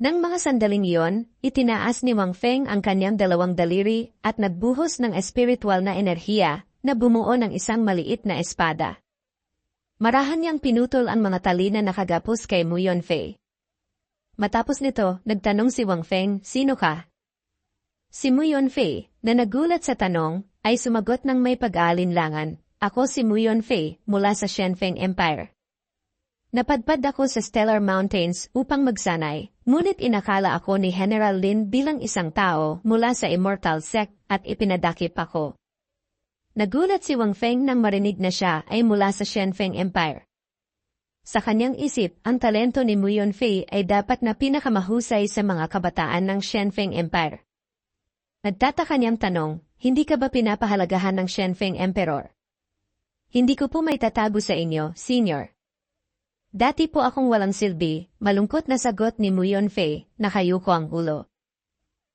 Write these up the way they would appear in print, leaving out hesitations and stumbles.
Nang mga sandaling iyon, itinaas ni Wang Feng ang kanyang dalawang daliri at nagbuhos ng espiritual na enerhiya na bumuo ng isang maliit na espada. Marahan niyang pinutol ang mga tali na nakagapos kay Mu Yunfei. Matapos nito, nagtanong si Wang Feng, "Sino ka?" Si Mu Yunfei, na nagulat sa tanong, ay sumagot ng may pag-aalinlangan, "Ako si Mu Yunfei, mula sa Shenfeng Empire. Napadpad ako sa Stellar Mountains upang magsanay, ngunit inakala ako ni General Lin bilang isang tao mula sa Immortal Sect at ipinadakip ako." Nagulat si Wang Feng nang marinig na siya ay mula sa Shenfeng Empire. Sa kanyang isip, ang talento ni Mu Yunfei ay dapat na pinakamahusay sa mga kabataan ng Shenfeng Empire. Nagtataka niyang tanong, "Hindi ka ba pinapahalagahan ng Shenfeng Emperor?" "Hindi ko po may tatago sa inyo, Senior. Dati po akong walang silbi," malungkot na sagot ni Mu Yunfei, nakayuko ang ulo.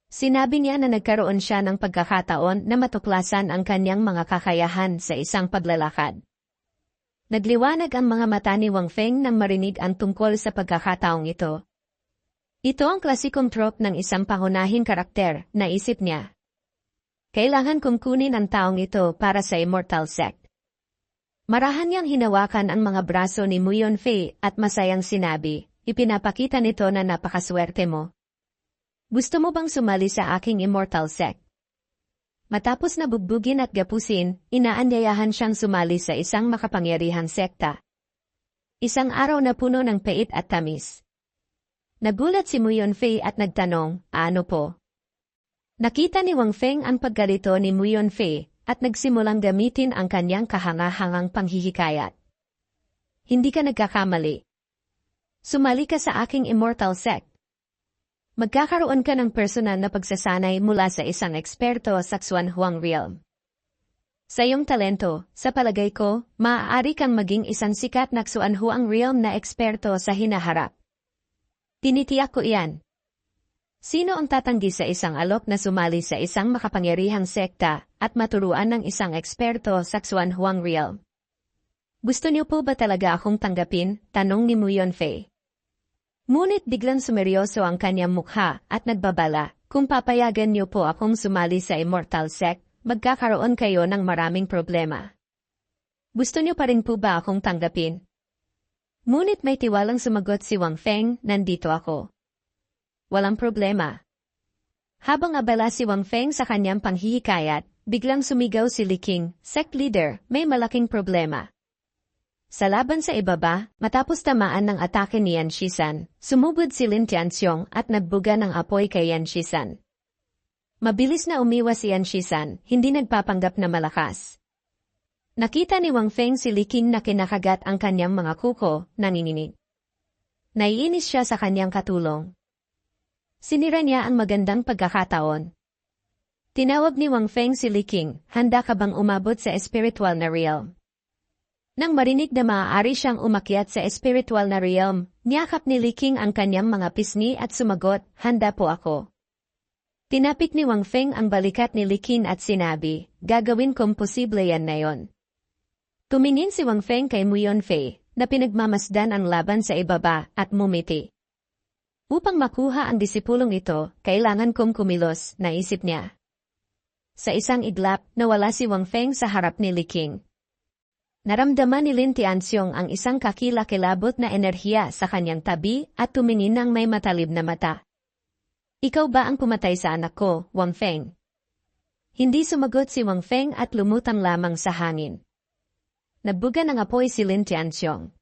Sinabi niya na nagkaroon siya ng pagkakataon na matuklasan ang kanyang mga kakayahan sa isang paglalakad. Nagliwanag ang mga mata ni Wang Feng nang marinig ang tungkol sa pagkakataong ito. Ito ang klasikong trope ng isang pangunahing karakter, naisip niya. Kailangan kong kunin ang taong ito para sa Immortal Sect. Marahan niyang hinawakan ang mga braso ni Mu Yunfei at masayang sinabi, "Ipinapakita nito na napakaswerte mo. Gusto mo bang sumali sa aking Immortal Sect?" Matapos na bugbugin at gapusin, inaanyayahan siyang sumali sa isang makapangyarihang sekta. Isang araw na puno ng pait at tamis. Nagulat si Mu Yunfei at nagtanong, "Ano po?" Nakita ni Wang Feng ang paggalito ni Mu Yunfei at nagsimulang gamitin ang kanyang kahanga-hangang panghihikayat. "Hindi ka nagkakamali. Sumali ka sa aking Immortal Sect. Magkakaroon ka ng personal na pagsasanay mula sa isang eksperto sa Xuanhuang Realm. Sa iyong talento, sa palagay ko, maaari kang maging isang sikat na Xuanhuang Realm na eksperto sa hinaharap. Tinitiyak ko iyan." Sino ang tatanggi sa isang alok na sumali sa isang makapangyarihang sekta at maturuan ng isang eksperto sa Xuanhuang Realm? "Gusto niyo po ba talaga akong tanggapin?" tanong ni Mu Yunfei. Ngunit biglang sumeryoso ang kanyang mukha at nagbabala, "Kung papayagan niyo po akong sumali sa Immortal Sect, magkakaroon kayo ng maraming problema. Gusto niyo pa rin po ba akong tanggapin?" Ngunit may tiwalang sumagot si Wang Feng, "Nandito ako. Walang problema." Habang abala si Wang Feng sa kanyang panghihikayat, biglang sumigaw si Li Qing, "Sect Leader, may malaking problema." Sa laban sa ibaba, matapos tamaan ng atake ni Yan Shisan, sumugod si Lin Tianxiong at nagbuga ng apoy kay Yan Shisan. Mabilis na umiwas si Yan Shisan, hindi nagpapanggap na malakas. Nakita ni Wang Feng si Li Qing na kinakagat ang kanyang mga kuko, nanginginig. Naiinis siya sa kanyang katulong. Sinira niya ang magandang pagkakataon. Tinawag ni Wang Feng si Li Qing, "Handa ka bang umabot sa espiritual na realm?" Nang marinig na maaari siyang umakyat sa espiritual na realm, niyakap ni Li Qing ang kanyang mga pisngi at sumagot, "Handa po ako." Tinapik ni Wang Feng ang balikat ni Li Qing at sinabi, "Gagawin kong posible yan na yon." Tumingin si Wang Feng kay Mu Yunfei, na pinagmamasdan ang laban sa ibaba, at mumiti. Upang makuha ang disipulong ito, kailangan kong kumilos, naisip niya. Sa isang iglap, nawala si Wang Feng sa harap ni Li Qing. Naramdaman ni Lin Tianxiong ang isang kakilakilabot na enerhiya sa kanyang tabi at tumingin ng may matalib na mata. "Ikaw ba ang pumatay sa anak ko, Wang Feng?" Hindi sumagot si Wang Feng at lumutang lamang sa hangin. Nagbuga ng apoy si Lin Tianxiong.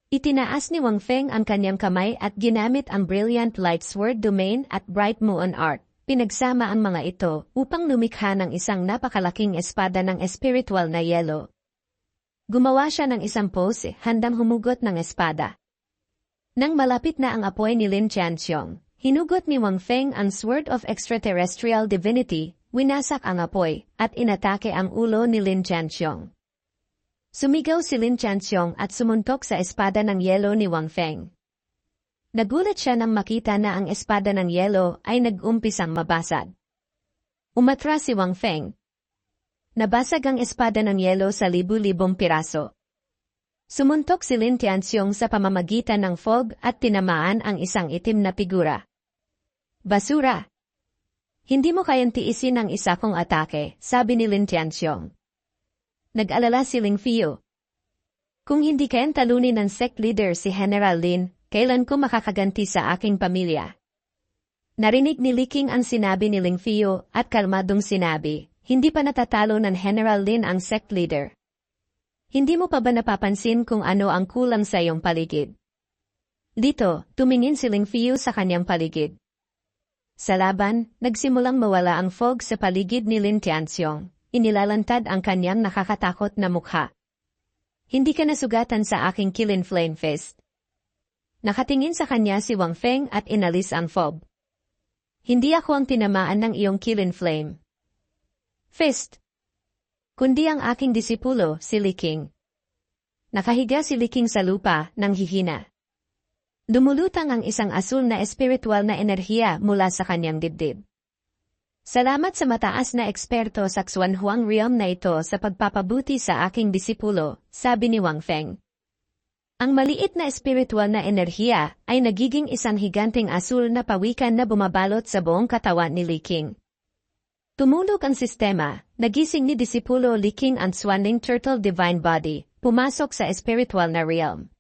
Itinaas ni Wang Feng ang kanyang kamay at ginamit ang Brilliant Light Sword Domain at Bright Moon Art. Pinagsama ang mga ito upang lumikha ng isang napakalaking espada ng espiritual na yelo. Gumawa siya ng isang pose, handang humugot ng espada. Nang malapit na ang apoy ni Lin Tianxiong, hinugot ni Wang Feng ang Sword of Extraterrestrial Divinity, winasak ang apoy, at inatake ang ulo ni Lin Tianxiong. Sumigaw si Lin Tianxiong at sumuntok sa espada ng yelo ni Wang Feng. Nagulat siya nang makita na ang espada ng yelo ay nag-umpisang mabasag. Umatras si Wang Feng. Nabasag ang espada ng yelo sa libu-libong piraso. Sumuntok si Lin Tianxiong sa pamamagitan ng fog at tinamaan ang isang itim na figura. Basura! Hindi mo kayang tiisin ang isa kong atake, sabi ni Lin Tianxiong. Nag-alala si Ling Fiyu. Kung hindi kayang talunin ng sect leader si General Lin, kailan ko makakaganti sa aking pamilya? Narinig ni Li Qing ang sinabi ni Ling Fiyu at kalmadong sinabi, hindi pa natatalo ng General Lin ang sect leader. Hindi mo pa ba napapansin kung ano ang kulang sa iyong paligid? Dito, tumingin si Ling Fiyu sa kanyang paligid. Sa laban, nagsimulang mawala ang fog sa paligid ni Lin Tianxiong. Inilalantad ang kanyang nakakatakot na mukha. Hindi ka nasugatan sa aking Kilin Flame Fist. Nakatingin sa kanya si Wang Feng at inalis ang fog. Hindi ako ang tinamaan ng iyong Kilin Flame Fist, kundi ang aking disipulo, si Li Qing. Nakahiga si Li Qing sa lupa, nang hihina. Lumulutang ang isang asul na espiritual na enerhiya mula sa kanyang dibdib. Salamat sa mataas na eksperto sa Xuanhuang realm na ito sa pagpapabuti sa aking disipulo, sabi ni Wang Feng. Ang maliit na espiritual na enerhiya ay nagiging isang higanting asul na pawikan na bumabalot sa buong katawan ni Li Qing. Tumulog ang sistema, nagising ni disipulo Li Qing ang Swanling Turtle Divine Body, pumasok sa espiritual na realm.